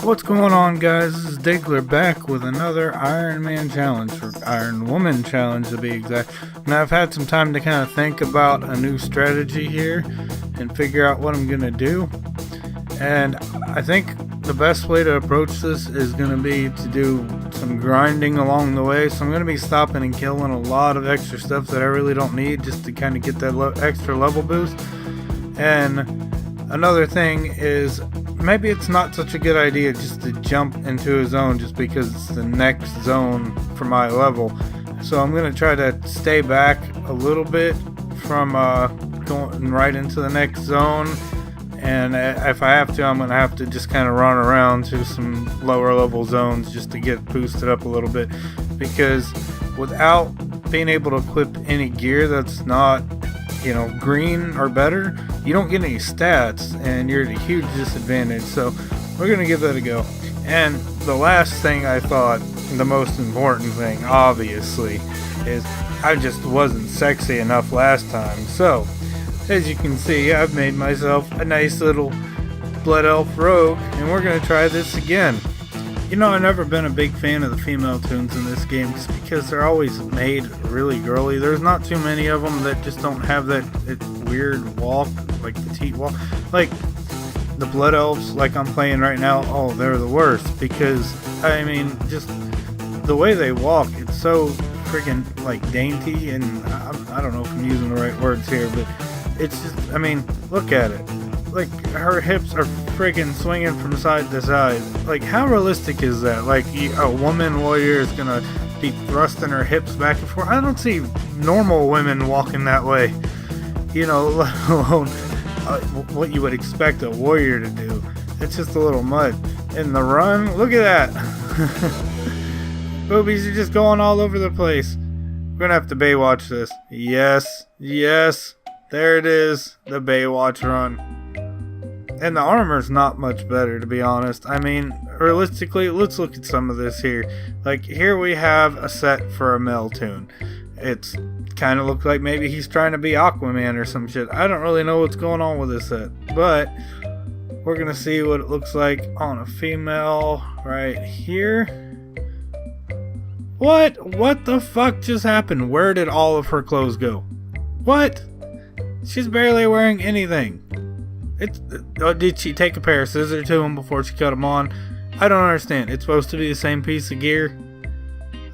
What's going on, guys? This is Diggler back with another Iron Man challenge, or Iron Woman challenge to be exact. Now, I've had some time to kind of think about a new strategy here and figure out what I'm going to do. And I think the best way to approach this is going to be to do some grinding along the way. So I'm going to be stopping and killing a lot of extra stuff that I really don't need just to kind of get that extra level boost. And another thing is, maybe it's not such a good idea just to jump into a zone just because it's the next zone for my level. So I'm going to try to stay back a little bit from going right into the next zone. And if I have to, I'm going to have to just kind of run around to some lower level zones just to get boosted up a little bit. Because without being able to equip any gear that's not, green or better, you don't get any stats and you're at a huge disadvantage. So we're going to give that a go. And the last thing I thought, the most important thing, obviously, is I just wasn't sexy enough last time. So as you can see, I've made myself a nice little Blood Elf rogue, and we're going to try this again. I've never been a big fan of the female toons in this game just because they're always made really girly. There's not too many of them that just don't have that weird walk, like petite walk. Like the Blood Elves, like I'm playing right now, oh, they're the worst because, just the way they walk, it's so freaking dainty, and I don't know if I'm using the right words here, but it's just, look at it. Like, her hips are friggin' swinging from side to side. Like, how realistic is that? Like, a woman warrior is gonna be thrusting her hips back and forth? I don't see normal women walking that way. Let alone what you would expect a warrior to do. It's just a little mud. And the run, look at that. Boobies are just going all over the place. We're gonna have to Baywatch this. Yes. There it is. The Baywatch run. And the armor's not much better, to be honest. Realistically, let's look at some of this here. Like, here we have a set for a male toon. It's kind of looks like maybe he's trying to be Aquaman or some shit. I don't really know what's going on with this set. But we're going to see what it looks like on a female right here. What the fuck just happened? Where did all of her clothes go? What? She's barely wearing anything. Did she take a pair of scissors to him before she cut them on? I don't understand. It's supposed to be the same piece of gear.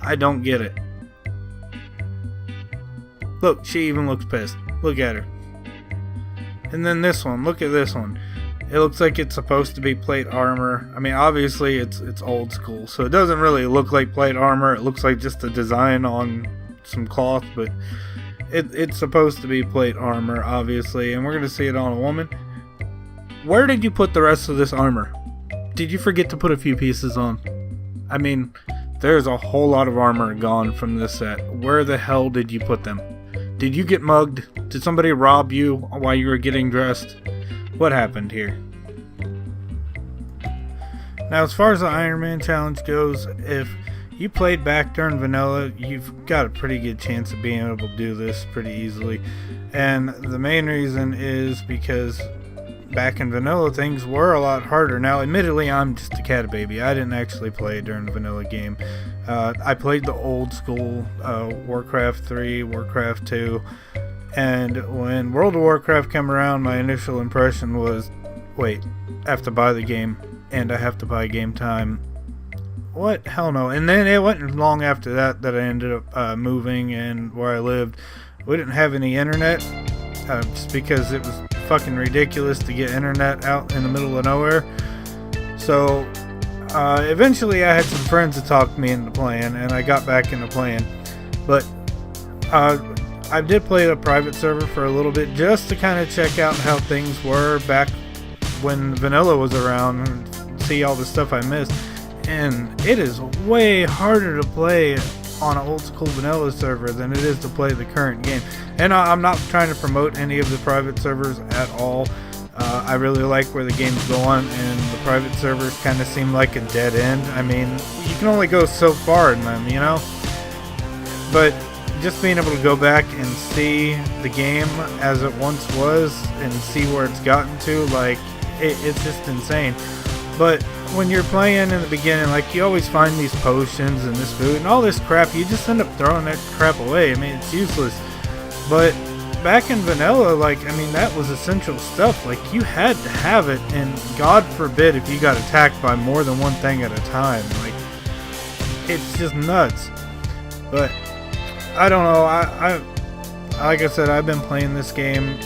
I don't get it. Look, she even looks pissed. Look at her. And then this one. Look at this one. It looks like it's supposed to be plate armor. Obviously it's old school, so it doesn't really look like plate armor. It looks like just a design on some cloth, but it's supposed to be plate armor, obviously. And we're going to see it on a woman. Where did you put the rest of this armor? Did you forget to put a few pieces on? There's a whole lot of armor gone from this set. Where the hell did you put them? Did you get mugged? Did somebody rob you while you were getting dressed? What happened here? Now, as far as the Iron Man challenge goes, if you played back during vanilla, you've got a pretty good chance of being able to do this pretty easily. And the main reason is because back in vanilla, things were a lot harder. Now, admittedly, I'm just a cat baby. I didn't actually play during the vanilla game. I played the old school Warcraft 3, Warcraft 2, and when World of Warcraft came around, my initial impression was, wait, I have to buy the game, and I have to buy game time. What? Hell no. And then it wasn't long after that I ended up moving, and where I lived, we didn't have any internet, just because it was fucking ridiculous to get internet out in the middle of nowhere. So eventually I had some friends that talked me into playing, and I got back into playing. But I did play a private server for a little bit just to kind of check out how things were back when vanilla was around and see all the stuff I missed. And it is way harder to play on an old school vanilla server than it is to play the current game. And I'm not trying to promote any of the private servers at all. I really like where the game's going, and the private servers kind of seem like a dead end. You can only go so far in them, But just being able to go back and see the game as it once was and see where it's gotten to, it's just insane. But when you're playing in the beginning, like, you always find these potions and this food and all this crap. You just end up throwing that crap away. I mean, it's useless. But back in vanilla, like, I mean, that was essential stuff. Like, you had to have it, and God forbid if you got attacked by more than one thing at a time. Like, it's just nuts. But I don't know. I like I said, I've been playing this game,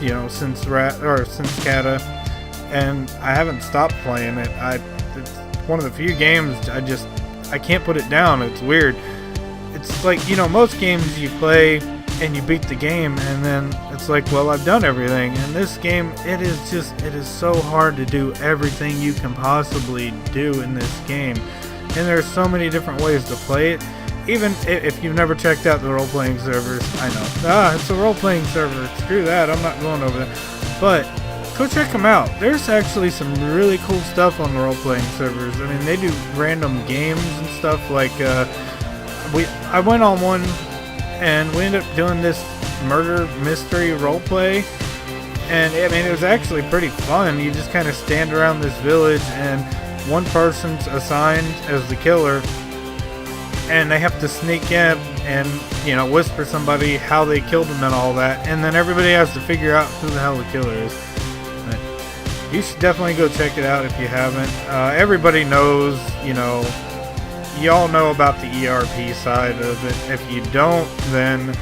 you know, since Kata, and I haven't stopped playing it. It's one of the few games I can't put it down. It's weird. It's like, you know, most games you play and you beat the game, and then it's like, well, I've done everything. And this game, it is so hard to do everything you can possibly do in this game. And there's so many different ways to play it. Even if you've never checked out the role-playing servers, I know. It's a role-playing server. Screw that. I'm not going over there. But go check them out. There's actually some really cool stuff on the role-playing servers. I mean, they do random games and stuff. Like, I went on one, and we ended up doing this murder mystery roleplay. And, I mean, it was actually pretty fun. You just kind of stand around this village, and one person's assigned as the killer, and they have to sneak in and, you know, whisper somebody how they killed them and all that, and then everybody has to figure out who the hell the killer is. But you should definitely go check it out if you haven't. Everybody knows, you know, y'all know about the ERP side of it. If you don't, then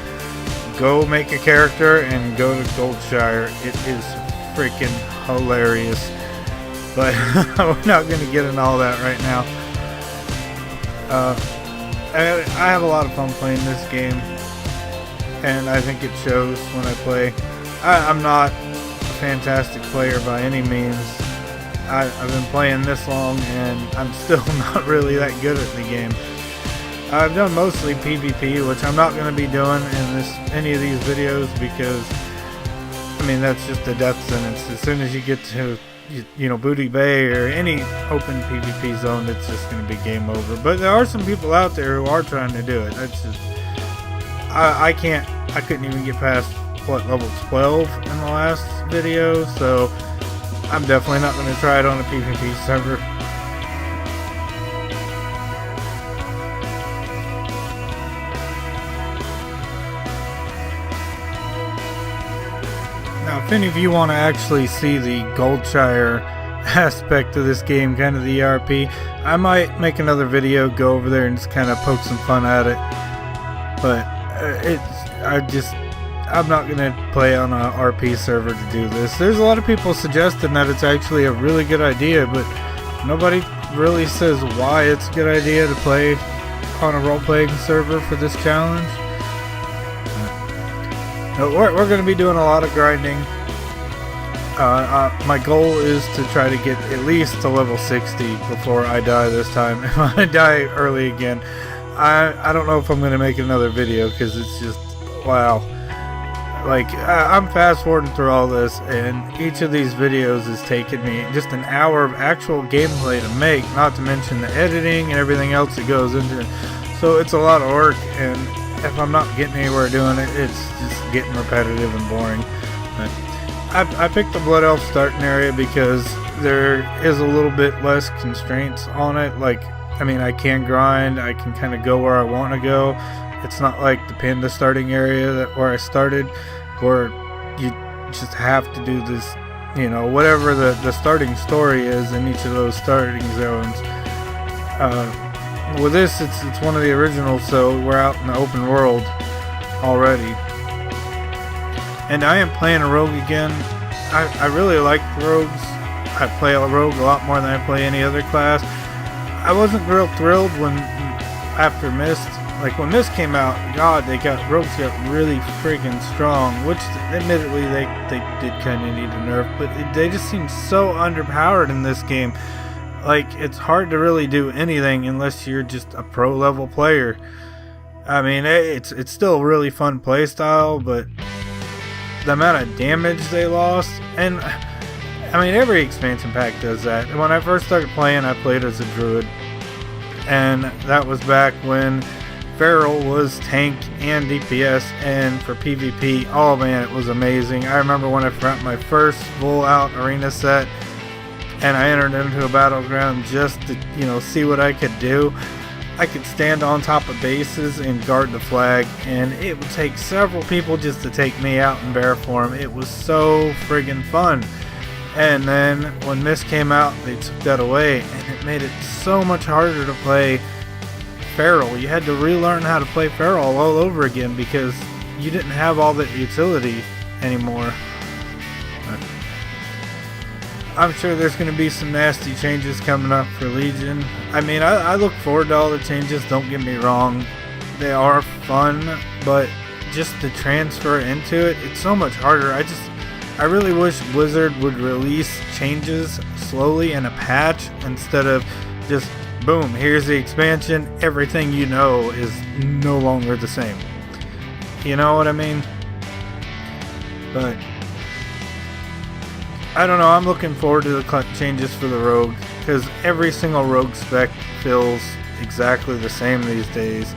go make a character and go to Goldshire. It is freaking hilarious. But we're not going to get into all that right now. I have a lot of fun playing this game, and I think it shows when I play. I'm not a fantastic player by any means. I've been playing this long, and I'm still not really that good at the game. I've done mostly PvP, which I'm not going to be doing in any of these videos, because, I mean, that's just a death sentence. As soon as you get to, you know, Booty Bay or any open PvP zone, it's just going to be game over. But there are some people out there who are trying to do it. That's just, I couldn't even get past, level 12 in the last video, so I'm definitely not going to try it on a PvP server. Now, if any of you want to actually see the Goldshire aspect of this game, kind of the ERP, I might make another video, go over there and just kind of poke some fun at it. But I'm not going to play on a RP server to do this. There's a lot of people suggesting that it's actually a really good idea, but nobody really says why it's a good idea to play on a role-playing server for this challenge. We're going to be doing a lot of grinding. My goal is to try to get at least to level 60 before I die this time. If I die early again, I don't know if I'm going to make another video, because it's just, wow. Like, I'm fast forwarding through all this, and each of these videos has taken me just an hour of actual gameplay to make, not to mention the editing and everything else that goes into it. So it's a lot of work, and if I'm not getting anywhere doing it, it's just getting repetitive and boring. But I picked the Blood Elf starting area because there is a little bit less constraints on it. Like, I mean, I can grind, I can kind of go where I want to go. It's not like the Panda starting area where I started, where you just have to do this, you know, whatever the starting story is in each of those starting zones. With this, it's one of the originals, so we're out in the open world already. And I am playing a rogue again. I really like rogues. I play a rogue a lot more than I play any other class. I wasn't real thrilled after Mist. Like, when Mist came out, God, rogues got really freaking strong, which admittedly they did kind of need a nerf, but they just seem so underpowered in this game. Like, it's hard to really do anything unless you're just a pro level player. I mean, it's still a really fun playstyle, but the amount of damage they lost, and I mean, every expansion pack does that. When I first started playing, I played as a druid, and that was back when Feral was tank and DPS, and for PvP, oh man, it was amazing. I remember when I found my first full out arena set, and I entered into a battleground just to, see what I could do. I could stand on top of bases and guard the flag, and it would take several people just to take me out in bear form. It was so friggin' fun. And then when Mist came out, they took that away, and it made it so much harder to play Feral. You had to relearn how to play Feral all over again because you didn't have all that utility anymore. But I'm sure there's going to be some nasty changes coming up for Legion. I mean, I look forward to all the changes, don't get me wrong. They are fun, but just to transfer into it, it's so much harder. I really wish Blizzard would release changes slowly in a patch instead of just, boom, here's the expansion, everything you know is no longer the same. You know what I mean? But I don't know, I'm looking forward to the changes for the Rogue, because every single Rogue spec feels exactly the same these days,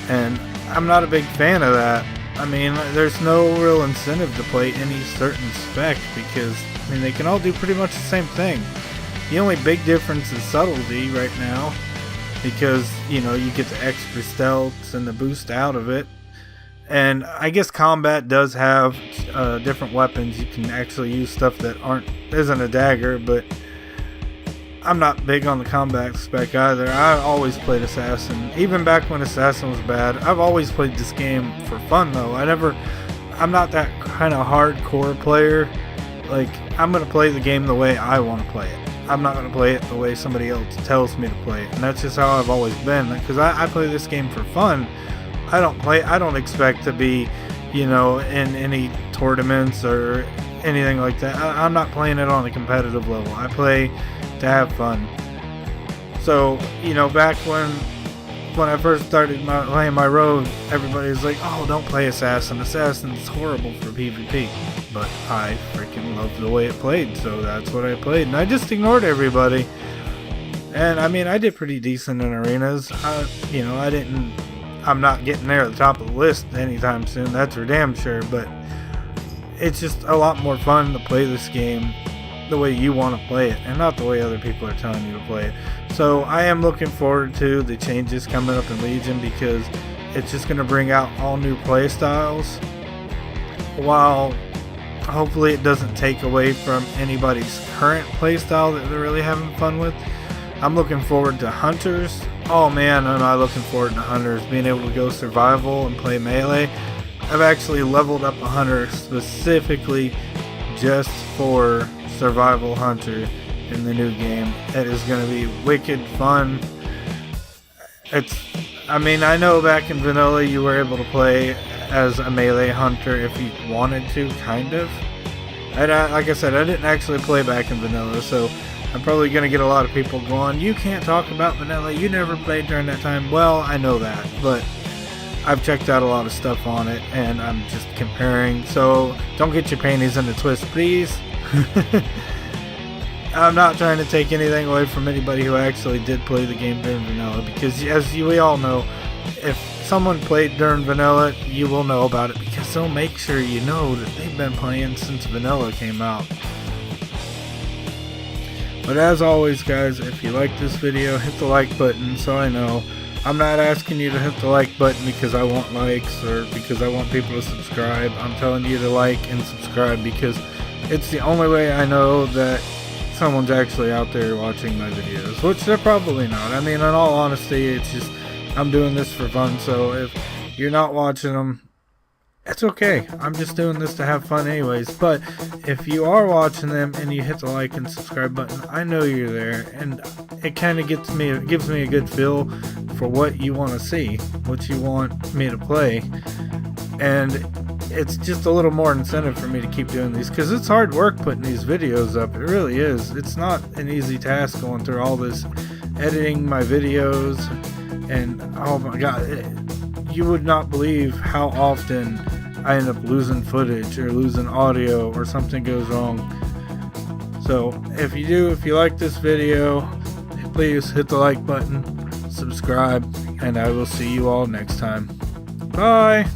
and I'm not a big fan of that. I mean, there's no real incentive to play any certain spec, because, I mean, they can all do pretty much the same thing. The only big difference is subtlety right now, because, you get the extra stealths and the boost out of it. And I guess combat does have different weapons. You can actually use stuff that isn't a dagger, but I'm not big on the combat spec either. I always played Assassin. Even back when Assassin was bad, I've always played this game for fun though. I'm not that kind of hardcore player. Like, I'm going to play the game the way I want to play it. I'm not going to play it the way somebody else tells me to play it. And that's just how I've always been. Because I play this game for fun. I don't expect to be, in any tournaments or anything like that. I'm not playing it on a competitive level. I play to have fun. So, back when I first started playing my Rogue, everybody's like, oh, don't play Assassin. Assassin's horrible for PvP. But I freaking loved the way it played, so that's what I played. And I just ignored everybody. And, I mean, I did pretty decent in arenas. I'm not getting there at the top of the list anytime soon, that's for damn sure, but it's just a lot more fun to play this game the way you want to play it, and not the way other people are telling you to play it. So I am looking forward to the changes coming up in Legion, because it's just going to bring out all new play styles, while hopefully it doesn't take away from anybody's current play style that they're really having fun with. I'm looking forward to Hunters. Oh man, am I looking forward to Hunters, being able to go survival and play melee. I've actually leveled up a Hunter specifically just for survival Hunter in the new game. It is going to be wicked fun. I know back in vanilla you were able to play as a melee Hunter if you wanted to, kind of. And like I said, I didn't actually play back in vanilla, so I'm probably going to get a lot of people going, you can't talk about vanilla, you never played during that time. Well, I know that, but I've checked out a lot of stuff on it, and I'm just comparing, so don't get your panties in a twist, please. I'm not trying to take anything away from anybody who actually did play the game during vanilla, because as we all know, if someone played during vanilla, you will know about it, because they'll make sure you know that they've been playing since vanilla came out. But as always, guys, if you like this video, hit the like button so I know. I'm not asking you to hit the like button because I want likes or because I want people to subscribe. I'm telling you to like and subscribe because it's the only way I know that someone's actually out there watching my videos, which they're probably not. I mean, in all honesty, it's just I'm doing this for fun, so if you're not watching them, it's okay. I'm just doing this to have fun anyways. But if you are watching them and you hit the like and subscribe button, I know you're there, and it kind of gives me a good feel for what you want to see, what you want me to play, and it's just a little more incentive for me to keep doing these, because it's hard work putting these videos up. It really is. It's not an easy task going through all this editing my videos, and oh my god, you would not believe how often I end up losing footage or losing audio or something goes wrong. So if you like this video, please hit the like button, subscribe, and I will see you all next time. Bye!